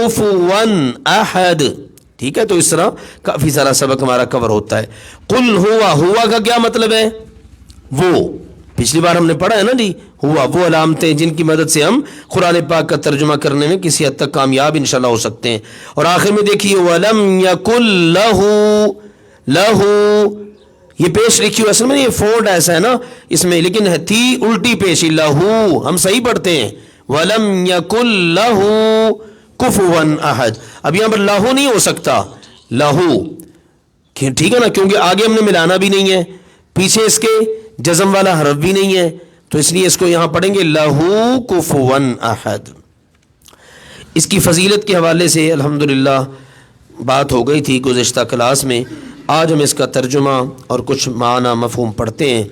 کفوا احد. ٹھیک ہے, تو اس طرح کافی سارا سبق ہمارا کور ہوتا ہے. قل ہوا کا کیا مطلب ہے؟ وہ پچھلی بار ہم نے پڑھا ہے نا جی, ہوا وہ علامتیں جن کی مدد سے ہم قرآن پاک کا ترجمہ کرنے میں کسی حد تک کامیاب انشاءاللہ ہو سکتے ہیں. اور آخر میں دیکھیے وَلَمْ يَكُنْ لَهُ یہ پیش لکھی ہوئی, اصل میں یہ فونٹ ایسا ہے نا اس میں, لیکن تھی الٹی پیشی لہو, ہم صحیح پڑھتے ہیں وَلَمْ يَكُنْ لَهُ كُفُوًا أَحَدٌ. اب یہاں پر لاہو نہیں ہو سکتا, لاہو ٹھیک ہے نا, کیونکہ آگے ہم نے ملانا بھی نہیں ہے, پیچھے اس کے جزم والا حرف بھی نہیں ہے, تو اس لیے اس کو یہاں پڑھیں گے لہو کفوا احد. اس کی فضیلت کے حوالے سے الحمدللہ بات ہو گئی تھی گزشتہ کلاس میں. آج ہم اس کا ترجمہ اور کچھ معنی مفہوم پڑھتے ہیں.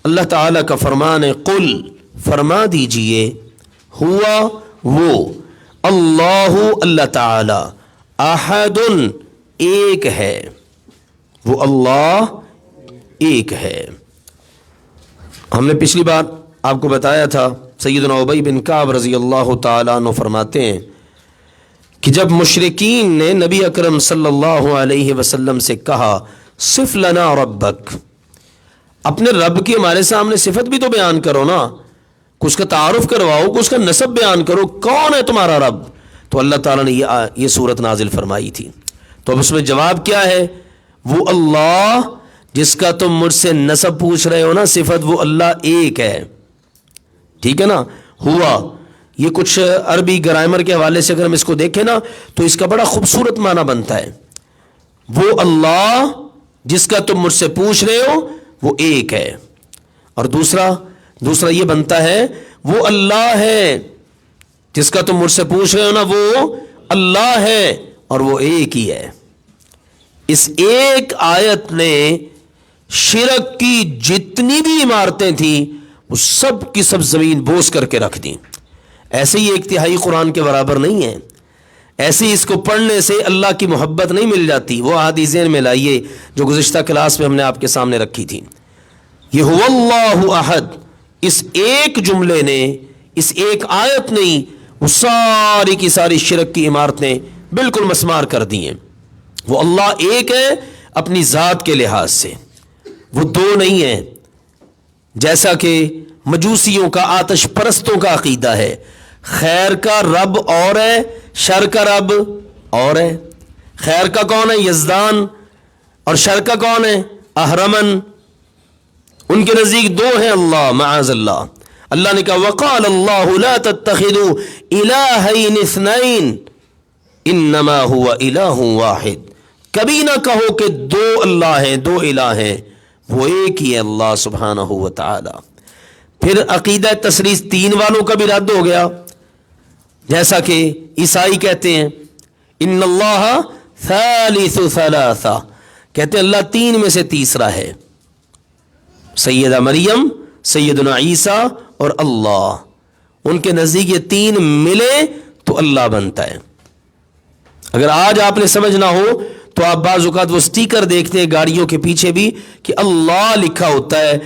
اللہ تعالیٰ کا فرمان ہے قل فرما دیجئے, ہوا وہ, اللہ اللہ تعالی, احد ایک ہے, وہ اللہ ایک ہے. ہم نے پچھلی بار آپ کو بتایا تھا سیدنا ابی بن کعب رضی اللہ تعالیٰ عنہ فرماتے ہیں کہ جب مشرکین نے نبی اکرم صلی اللہ علیہ وسلم سے کہا صف لنا ربک, اپنے رب کی ہمارے سامنے صفت بھی تو بیان کرو نا, کچھ کا تعارف کرواؤ, کچھ کا نسب بیان کرو, کون ہے تمہارا رب؟ تو اللہ تعالیٰ نے یہ صورت نازل فرمائی تھی. تو اب اس میں جواب کیا ہے؟ وہ اللہ جس کا تم مجھ سے نسب پوچھ رہے ہو نا, صفت, وہ اللہ ایک ہے. ٹھیک ہے نا. ہوا یہ کچھ عربی گرامر کے حوالے سے اگر ہم اس کو دیکھیں نا تو اس کا بڑا خوبصورت معنی بنتا ہے. وہ اللہ جس کا تم مجھ سے پوچھ رہے ہو وہ ایک ہے. اور دوسرا یہ بنتا ہے وہ اللہ ہے جس کا تم مجھ سے پوچھ رہے ہو نا, وہ اللہ ہے اور وہ ایک ہی ہے. اس ایک آیت نے شرک کی جتنی بھی عمارتیں تھیں وہ سب کی سب زمین بوس کر کے رکھ دیں. ایسے ہی ایک تہائی قرآن کے برابر نہیں ہے. ایسے ہی اس کو پڑھنے سے اللہ کی محبت نہیں مل جاتی. وہ احادیث ذہن میں لائیے جو گزشتہ کلاس میں ہم نے آپ کے سامنے رکھی تھی. یہ هو اللہ احد, اس ایک جملے نے, اس ایک آیت نے وہ ساری کی ساری شرک کی عمارتیں بالکل مسمار کر دی ہیں. وہ اللہ ایک ہے اپنی ذات کے لحاظ سے, وہ دو نہیں ہیں جیسا کہ مجوسیوں کا, آتش پرستوں کا عقیدہ ہے. خیر کا رب اور ہے, شر کا رب اور ہے. خیر کا کون ہے؟ یزدان. اور شر کا کون ہے؟ اہرمن. ان کے نزدیک دو ہیں اللہ, معاذ اللہ. اللہ نے کہا وقال اللہ لا تتخذوا الہین اثنین انما هو الہ واحد. کبھی نہ کہو کہ دو اللہ ہیں, دو الہ ہیں, وہ ایک ہی ہے اللہ سبحانہ و تعالی. پھر عقیدہ تثلیث تین والوں کا بھی رد ہو گیا, جیسا کہ عیسائی کہتے ہیں ان اللہ ثالث ثلاثہ, کہتے ہیں اللہ تین میں سے تیسرا ہے. سیدہ مریم, سیدنا عیسیٰ اور اللہ, ان کے نزدیک یہ تین ملے تو اللہ بنتا ہے. اگر آج آپ نے سمجھنا ہو تو آپ بعض اوقات وہ سٹیکر دیکھتے ہیں گاڑیوں کے پیچھے بھی کہ اللہ لکھا ہوتا ہے.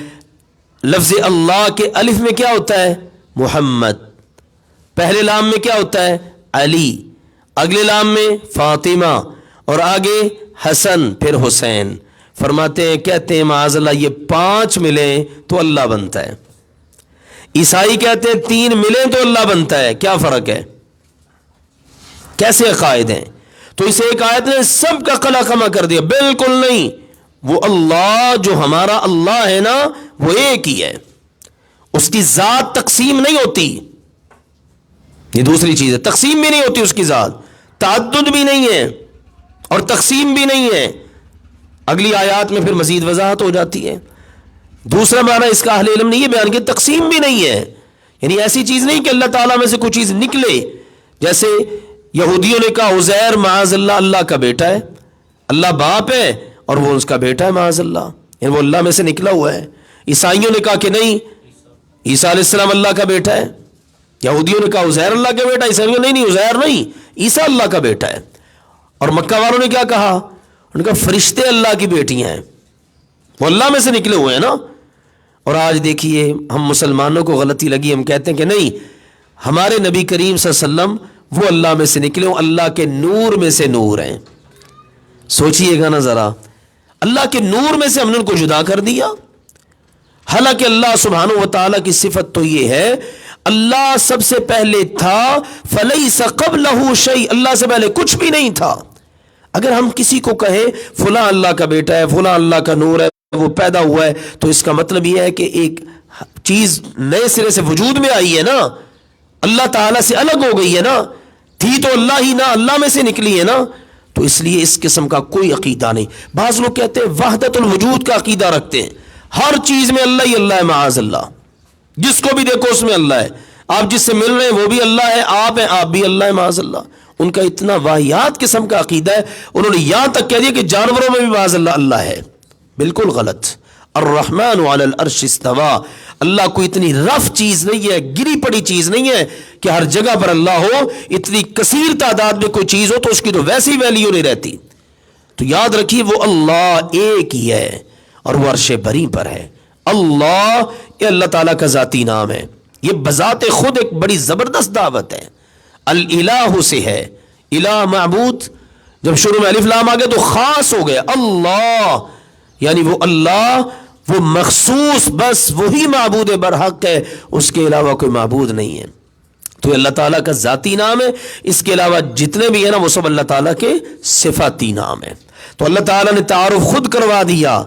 لفظ اللہ کے الف میں کیا ہوتا ہے؟ محمد. پہلے لام میں کیا ہوتا ہے؟ علی. اگلے لام میں فاطمہ, اور آگے حسن, پھر حسین. فرماتے ہیں, کہتے ہیں معاذ اللہ یہ پانچ ملیں تو اللہ بنتا ہے. عیسائی کہتے ہیں تین ملیں تو اللہ بنتا ہے. کیا فرق ہے؟ کیسے عقائد ہیں؟ تو اس ایک آیت نے سب کا قلع کما کر دیا. بالکل نہیں, وہ اللہ جو ہمارا اللہ ہے نا وہ ایک ہی ہے, اس کی ذات تقسیم نہیں ہوتی. یہ دوسری چیز ہے, تقسیم بھی نہیں ہوتی اس کی ذات, تعدد بھی نہیں ہے اور تقسیم بھی نہیں ہے. اگلی آیات میں پھر مزید وضاحت ہو جاتی ہے. دوسرا معنی اس کا اہل علم نے یہ بیان کیا تقسیم بھی نہیں ہے, یعنی ایسی چیز نہیں کہ اللہ تعالیٰ میں سے کوئی چیز نکلے. جیسے یہودیوں نے کہا عزیر معاذ اللہ اللہ کا بیٹا ہے, اللہ باپ ہے اور وہ اس کا بیٹا ہے معاذ اللہ, یعنی وہ اللہ میں سے نکلا ہوا ہے. عیسائیوں نے کہا کہ نہیں عیسیٰ علیہ السلام اللہ کا بیٹا ہے. یہودیوں نے کہا عزیر اللہ کا بیٹا, عیسائیوں نے نہیں عزیر نہیں, عیسیٰ اللہ کا بیٹا ہے. اور مکہ والوں نے کیا کہا؟ انہوں نے کہا فرشتے اللہ کی بیٹیاں ہیں, وہ اللہ میں سے نکلے ہوئے ہیں نا. اور آج دیکھیے ہم مسلمانوں کو غلطی لگی, ہم کہتے ہیں کہ نہیں ہمارے نبی کریم صلی اللہ علیہ وسلم وہ اللہ میں سے نکلے، وہ اللہ کے نور میں سے نور ہیں۔ سوچئے گا نا ذرا، اللہ کے نور میں سے ہم نے ان کو جدا کر دیا۔ حالانکہ اللہ سبحانہ و تعالیٰ کی صفت تو یہ ہے، اللہ سب سے پہلے تھا، فلیس قبلہ شیء، اللہ سے پہلے کچھ بھی نہیں تھا۔ اگر ہم کسی کو کہیں فلاں اللہ کا بیٹا ہے، فلاں اللہ کا نور ہے، وہ پیدا ہوا ہے، تو اس کا مطلب یہ ہے کہ ایک چیز نئے سرے سے وجود میں آئی ہے نا، اللہ تعالیٰ سے الگ ہو گئی ہے نا، تھی تو اللہ ہی نا، اللہ میں سے نکلی ہے نا۔ تو اس لیے اس قسم کا کوئی عقیدہ نہیں۔ بعض لوگ کہتے ہیں وحدت الوجود کا عقیدہ رکھتے ہیں، ہر چیز میں اللہ ہی اللہ ہے، معاذ اللہ، جس کو بھی دیکھو اس میں اللہ ہے، آپ جس سے مل رہے ہیں وہ بھی اللہ ہے، آپ ہیں آپ بھی اللہ ہے، معاذ اللہ۔ ان کا اتنا واہیات قسم کا عقیدہ ہے، انہوں نے یہاں تک کہہ دیا کہ جانوروں میں بھی معاذ اللہ اللہ ہے۔ بالکل غلط۔ الرحمن علی العرش استوى، اللہ کوئی اتنی رف چیز نہیں ہے، گری پڑی چیز نہیں ہے کہ ہر جگہ پر اللہ ہو، اتنی کثیر تعداد میں کوئی چیز ہو تو اس کی تو ویسی ویلیو نہیں رہتی۔ تو یاد رکھیے وہ اللہ ایک ہی ہے اور وہ عرش بری پر ہے۔ اللہ، یہ اللہ تعالیٰ کا ذاتی نام ہے، یہ بذات خود ایک بڑی زبردست دعوت ہے۔ الالہ سے ہے، الہ معبود، جب شروع میں الف لام آ گیا تو خاص ہو گیا، اللہ یعنی وہ اللہ، وہ مخصوص، بس وہی معبود برحق ہے، اس کے علاوہ کوئی معبود نہیں ہے۔ تو اللہ تعالیٰ کا ذاتی نام ہے، اس کے علاوہ جتنے بھی ہیں نا وہ سب اللہ تعالیٰ کے صفاتی نام ہے۔ تو اللہ تعالیٰ نے تعارف خود کروا دیا،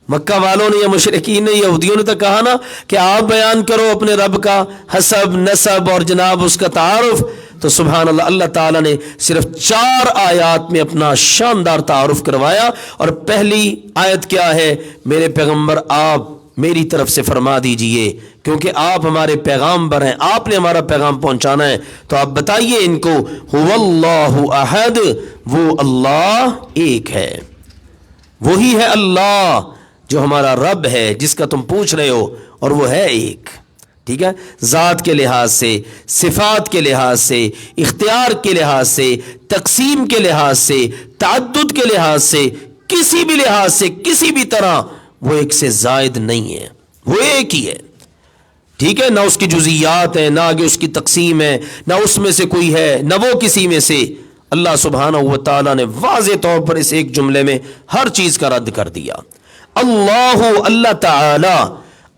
مکہ والوں نے یا مشرکین نے یہودیوں نے تو کہا نا کہ آپ بیان کرو اپنے رب کا حسب، نسب اور جناب اس کا تعارف، تو سبحان اللہ، اللہ تعالیٰ نے صرف 4 آیات میں اپنا شاندار تعارف کروایا۔ اور پہلی آیت کیا ہے؟ میرے پیغمبر آپ میری طرف سے فرما دیجئے، کیونکہ آپ ہمارے پیغامبر ہیں، آپ نے ہمارا پیغام پہنچانا ہے، تو آپ بتائیے ان کو، هو اللہ احد، وہ اللہ ایک ہے، وہی ہے اللہ جو ہمارا رب ہے جس کا تم پوچھ رہے ہو، اور وہ ہے ایک۔ ٹھیک ہے، ذات کے لحاظ سے، صفات کے لحاظ سے، اختیار کے لحاظ سے، تقسیم کے لحاظ سے، تعدد کے لحاظ سے، کسی بھی لحاظ سے، کسی بھی طرح وہ ایک سے زائد نہیں ہے، وہ ایک ہی ہے۔ ٹھیک ہے، نہ اس کی جزیات ہیں، نہ آگے اس کی تقسیم ہے، نہ اس میں سے کوئی ہے، نہ وہ کسی میں سے۔ اللہ سبحانہ و تعالیٰ نے واضح طور پر اس ایک جملے میں ہر چیز کا رد کر دیا۔ اللہ، اللہ تعالی،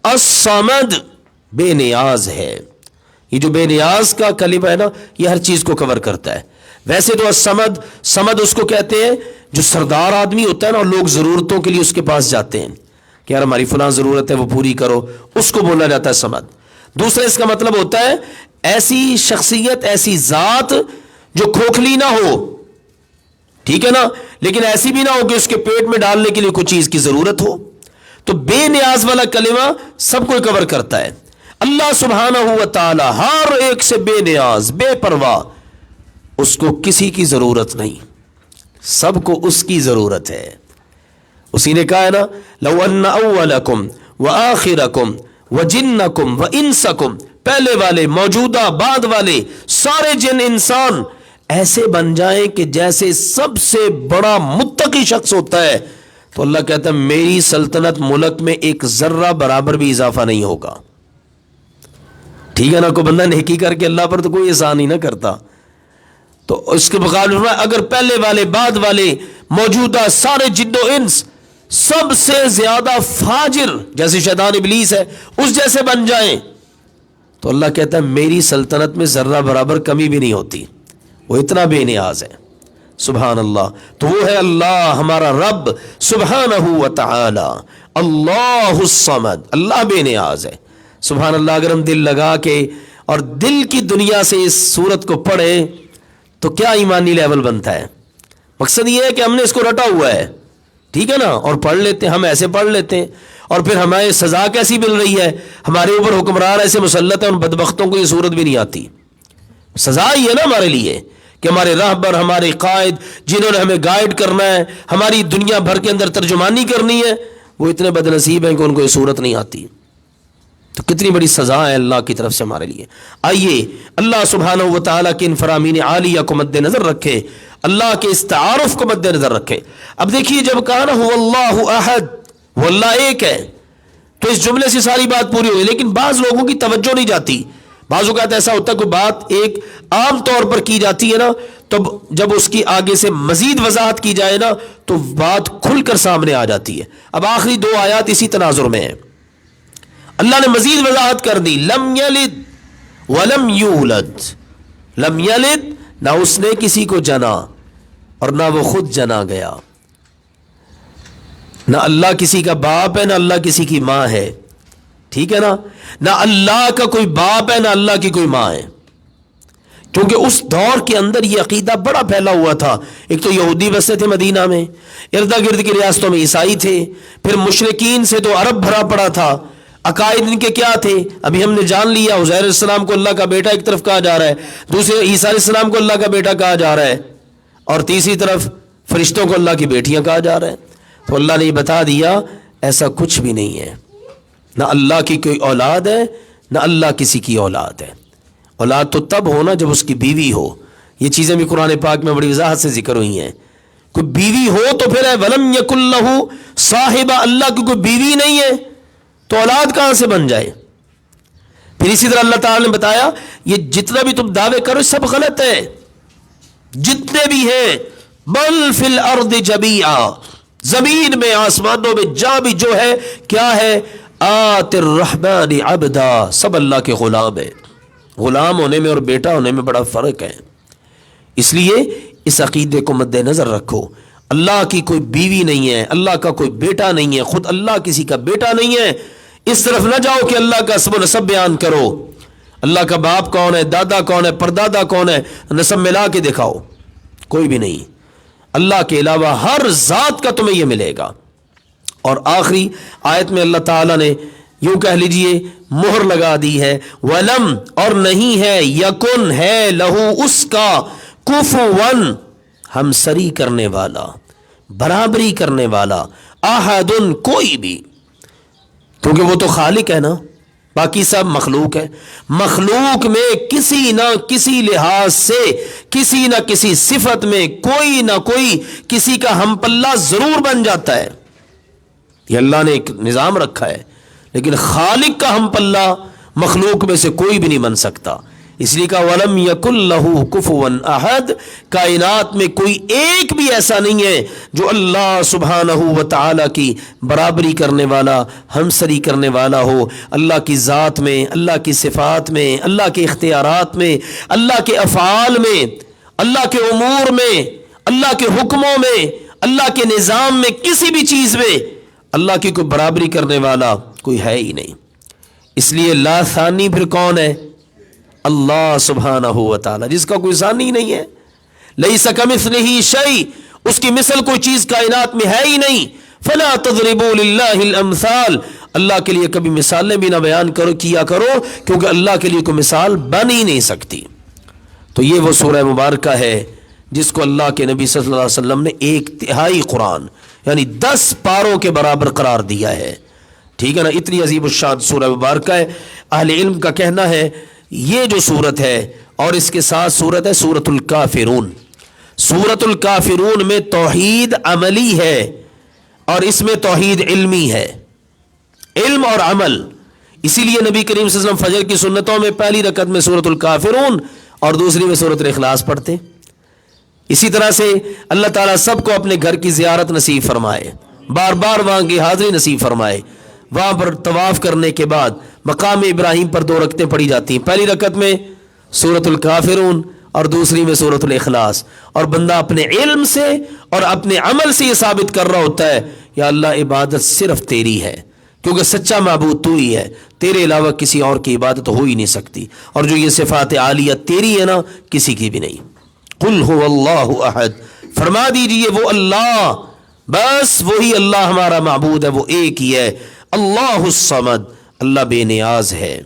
الصمد، بے نیاز ہے۔ یہ جو بے نیاز کا کلمہ ہے نا، یہ ہر چیز کو کور کرتا ہے۔ ویسے تو الصمد، صمد اس کو کہتے ہیں جو سردار آدمی ہوتا ہے نا، اور لوگ ضرورتوں کے لیے اس کے پاس جاتے ہیں کہ یار ہماری فلاں ضرورت ہے وہ پوری کرو، اس کو بولا جاتا ہے صمد۔ دوسرا اس کا مطلب ہوتا ہے ایسی شخصیت، ایسی ذات جو کھوکھلی نہ ہو، ٹھیک ہے نا، لیکن ایسی بھی نہ ہو کہ اس کے پیٹ میں ڈالنے کے لیے کوئی چیز کی ضرورت ہو۔ تو بے نیاز والا کلمہ سب کو کور کرتا ہے۔ اللہ سبحانہ و تعالی ہر ایک سے بے نیاز، بے پرواہ، اس کو کسی کی ضرورت نہیں، سب کو اس کی ضرورت ہے۔ اسی نے کہا ہے نا، لو ان اولکم وآخرکم وجنکم وانسکم، پہلے والے، موجودہ، بعد والے، سارے جن انسان ایسے بن جائیں کہ جیسے سب سے بڑا متقی شخص ہوتا ہے، تو اللہ کہتا ہے میری سلطنت ملک میں ایک ذرہ برابر بھی اضافہ نہیں ہوگا۔ ٹھیک ہے نا، کوئی بندہ نیکی کر کے اللہ پر تو کوئی احسان ہی نہ کرتا۔ تو اس کے مقابلے میں اگر پہلے والے، بعد والے، موجودہ سارے جن و انس سب سے زیادہ فاجر جیسے شیطان ابلیس ہے اس جیسے بن جائیں، تو اللہ کہتا ہے میری سلطنت میں ذرہ برابر کمی بھی نہیں ہوتی، وہ اتنا بے نیاز ہے۔ سبحان اللہ۔ تو وہ ہے اللہ ہمارا رب سبحانہ و تعالی، اللہ الصمد، اللہ بے نیاز ہے۔ سبحان اللہ۔ اگر ہم دل لگا کے اور دل کی دنیا سے اس سورت کو پڑھیں تو کیا ایمانی لیول بنتا ہے۔ مقصد یہ ہے کہ ہم نے اس کو رٹا ہوا ہے، ٹھیک ہے نا، اور پڑھ لیتے ہیں، ہم ایسے پڑھ لیتے ہیں، اور پھر ہمیں سزا کیسی مل رہی ہے، ہمارے اوپر حکمران ایسے مسلط ہیں، ان بدبختوں کو یہ صورت بھی نہیں آتی۔ سزا ہی ہے نا ہمارے لیے کہ ہمارے راہبر، ہمارے قائد، جنہوں نے ہمیں گائیڈ کرنا ہے، ہماری دنیا بھر کے اندر ترجمانی کرنی ہے، وہ اتنے بد نصیب ہیں کہ ان کو یہ صورت نہیں آتی۔ تو کتنی بڑی سزا ہے اللہ کی طرف سے ہمارے لیے۔ آئیے اللہ سبحانہ و تعالیٰ کے ان فرامین عالیہ کو مد نظر رکھے، اللہ کے اس تعارف کو مد نظر رکھے۔ اب دیکھیے جب کہا نا هو اللہ احد، وہ اللہ ایک ہے، تو اس جملے سے ساری بات پوری ہوئی، لیکن بعض لوگوں کی توجہ نہیں جاتی۔ بعض اوقات ایسا ہوتا ہے کوئی بات ایک عام طور پر کی جاتی ہے نا، تو جب اس کی آگے سے مزید وضاحت کی جائے نا تو بات کھل کر سامنے آ جاتی ہے۔ اب آخری 2 آیات اسی تناظر میں ہیں۔ اللہ نے مزید وضاحت کر دی، لم یلد ولم یولد، لم یلد نہ اس نے کسی کو جنا اور نہ وہ خود جنا گیا، نہ اللہ کسی کا باپ ہے نہ اللہ کسی کی ماں ہے، ٹھیک ہے نا، نہ اللہ کا کوئی باپ ہے نہ اللہ کی کوئی ماں ہے، کیونکہ اس دور کے اندر یہ عقیدہ بڑا پھیلا ہوا تھا۔ ایک تو یہودی بستے تھے مدینہ میں، ارد گرد کی ریاستوں میں عیسائی تھے، پھر مشرکین سے تو عرب بھرا پڑا تھا۔ عقائد ان کے کیا تھے؟ ابھی ہم نے جان لیا، عزیر علیہ السلام کو اللہ کا بیٹا ایک طرف کہا جا رہا ہے، دوسرے عیسیٰ علیہ السلام کو اللہ کا بیٹا کہا جا رہا ہے، اور تیسری طرف فرشتوں کو اللہ کی بیٹیاں کہا جا رہا ہے۔ تو اللہ نے یہ بتا دیا ایسا کچھ بھی نہیں ہے، نہ اللہ کی کوئی اولاد ہے نہ اللہ کسی کی اولاد ہے۔ اولاد تو تب ہونا جب اس کی بیوی ہو، یہ چیزیں بھی قرآن پاک میں بڑی وضاحت سے ذکر ہوئی ہیں۔ کوئی بیوی ہو تو پھر ہے ولم یکن لہ صاحبہ، اللہ کی کوئی بیوی نہیں ہے تو اولاد کہاں سے بن جائے؟ پھر اسی طرح اللہ تعالی نے بتایا یہ جتنا بھی تم دعوے کرو سب غلط ہے، جتنے بھی ہیں، بل فی الارض جمیعا، زمین میں آسمانوں میں جہاں بھی جو ہے کیا ہے، آت الرحمن عبدا، سب اللہ کے غلام ہیں۔ غلام ہونے میں اور بیٹا ہونے میں بڑا فرق ہے، اس لیے اس عقیدے کو مد نظر رکھو۔ اللہ کی کوئی بیوی نہیں ہے، اللہ کا کوئی بیٹا نہیں ہے، خود اللہ کسی کا بیٹا نہیں ہے۔ اس طرف نہ جاؤ کہ اللہ کا اسم و نسب بیان کرو، اللہ کا باپ کون ہے، دادا کون ہے، پردادا کون ہے، نسب ملا کے دکھاؤ، کوئی بھی نہیں۔ اللہ کے علاوہ ہر ذات کا تمہیں یہ ملے گا۔ اور آخری آیت میں اللہ تعالیٰ نے یوں کہہ لیجئے مہر لگا دی ہے، ولم، اور نہیں ہے، یکن ہے، لہو اس کا، کفواً ہمسری کرنے والا، برابری کرنے والا، احدن کوئی بھی، کیونکہ وہ تو خالق ہے نا، باقی سب مخلوق ہے۔ مخلوق میں کسی نہ کسی لحاظ سے، کسی نہ کسی صفت میں کوئی نہ کوئی کسی کا ہم پلہ ضرور بن جاتا ہے، یہ اللہ نے ایک نظام رکھا ہے، لیکن خالق کا ہم پلہ مخلوق میں سے کوئی بھی نہیں بن سکتا۔ اس لیے کہا وَلَمْ يَكُنْ لَهُ كُفُوًا أَحَدٌ، کائنات میں کوئی ایک بھی ایسا نہیں ہے جو اللہ سبحانہ و تعالی کی برابری کرنے والا، ہمسری کرنے والا ہو، اللہ کی ذات میں، اللہ کی صفات میں، اللہ کے اختیارات میں، اللہ کے افعال میں، اللہ کے امور میں، اللہ کے حکموں میں، اللہ کے نظام میں، کسی بھی چیز میں اللہ کی کوئی برابری کرنے والا کوئی ہے ہی نہیں۔ اس لیے لا ثانی پھر کون ہے؟ اللہ سبحانہ و تعالی، جس کا کوئی ثانی نہیں ہے۔ لیس کمثلہ شیء، اس کی مثل کوئی چیز کائنات میں ہے ہی نہیں۔ فلا تضربوا للہ الامثال، اللہ کے لیے کبھی مثالیں بھی نہ بیان کیا کرو، کیونکہ اللہ کے لیے کوئی مثال بن ہی نہیں سکتی۔ تو یہ وہ سورہ مبارکہ ہے جس کو اللہ کے نبی صلی اللہ علیہ وسلم نے 1/3 قرآن یعنی 10 پاروں کے برابر قرار دیا ہے، ٹھیک ہے نا، اتنی عظیم الشان سورہ مبارکہ ہے۔ اہل علم کا کہنا ہے یہ جو سورت ہے اور اس کے ساتھ سورت ہے سورۃ الکافرون۔ سورۃ الکافرون میں توحید عملی ہے اور اس میں توحید علمی ہے، علم اور عمل۔ اسی لیے نبی کریم صلی اللہ علیہ وسلم فجر کی سنتوں میں پہلی رکعت میں سورۃ الکافرون اور دوسری میں سورۃ الاخلاص پڑھتے۔ اسی طرح سے اللہ تعالیٰ سب کو اپنے گھر کی زیارت نصیب فرمائے، بار بار وہاں کی حاضری نصیب فرمائے۔ وہاں پر طواف کرنے کے بعد مقام ابراہیم پر 2 رکعتیں پڑھی جاتی ہیں، پہلی رکعت میں سورۃ الکافرون اور دوسری میں سورۃ الاخلاص، اور بندہ اپنے علم سے اور اپنے عمل سے یہ ثابت کر رہا ہوتا ہے یا اللہ عبادت صرف تیری ہے، کیونکہ سچا معبود تو ہی ہے، تیرے علاوہ کسی اور کی عبادت ہو ہی نہیں سکتی، اور جو یہ صفات عالیہ تیری ہے نا کسی کی بھی نہیں۔ قل هو اللہ احد، فرما دیجئے وہ اللہ، بس وہی اللہ ہمارا معبود ہے، وہ ایک ہی ہے۔ اللہ الصمد، اللہ بے نیاز ہے،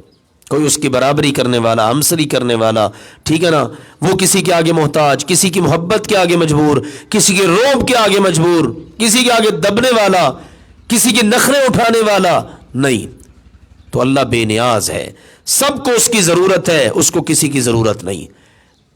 کوئی اس کی برابری کرنے والا، ہمسری کرنے والا، ٹھیک ہے نا، وہ کسی کے آگے محتاج، کسی کی محبت کے آگے مجبور، کسی کے روب کے آگے مجبور، کسی کے آگے دبنے والا، کسی کے نخرے اٹھانے والا نہیں۔ تو اللہ بے نیاز ہے، سب کو اس کی ضرورت ہے، اس کو کسی کی ضرورت نہیں۔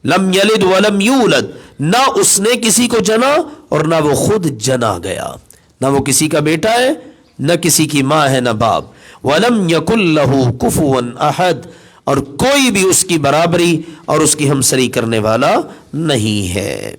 لم یلد ولم یولد، نہ اس نے کسی کو جنا اور نہ وہ خود جنا گیا، نہ وہ کسی کا بیٹا ہے نہ کسی کی ماں ہے نہ باپ۔ ولم یکن لہ کفوا احد، اور کوئی بھی اس کی برابری اور اس کی ہمسری کرنے والا نہیں ہے۔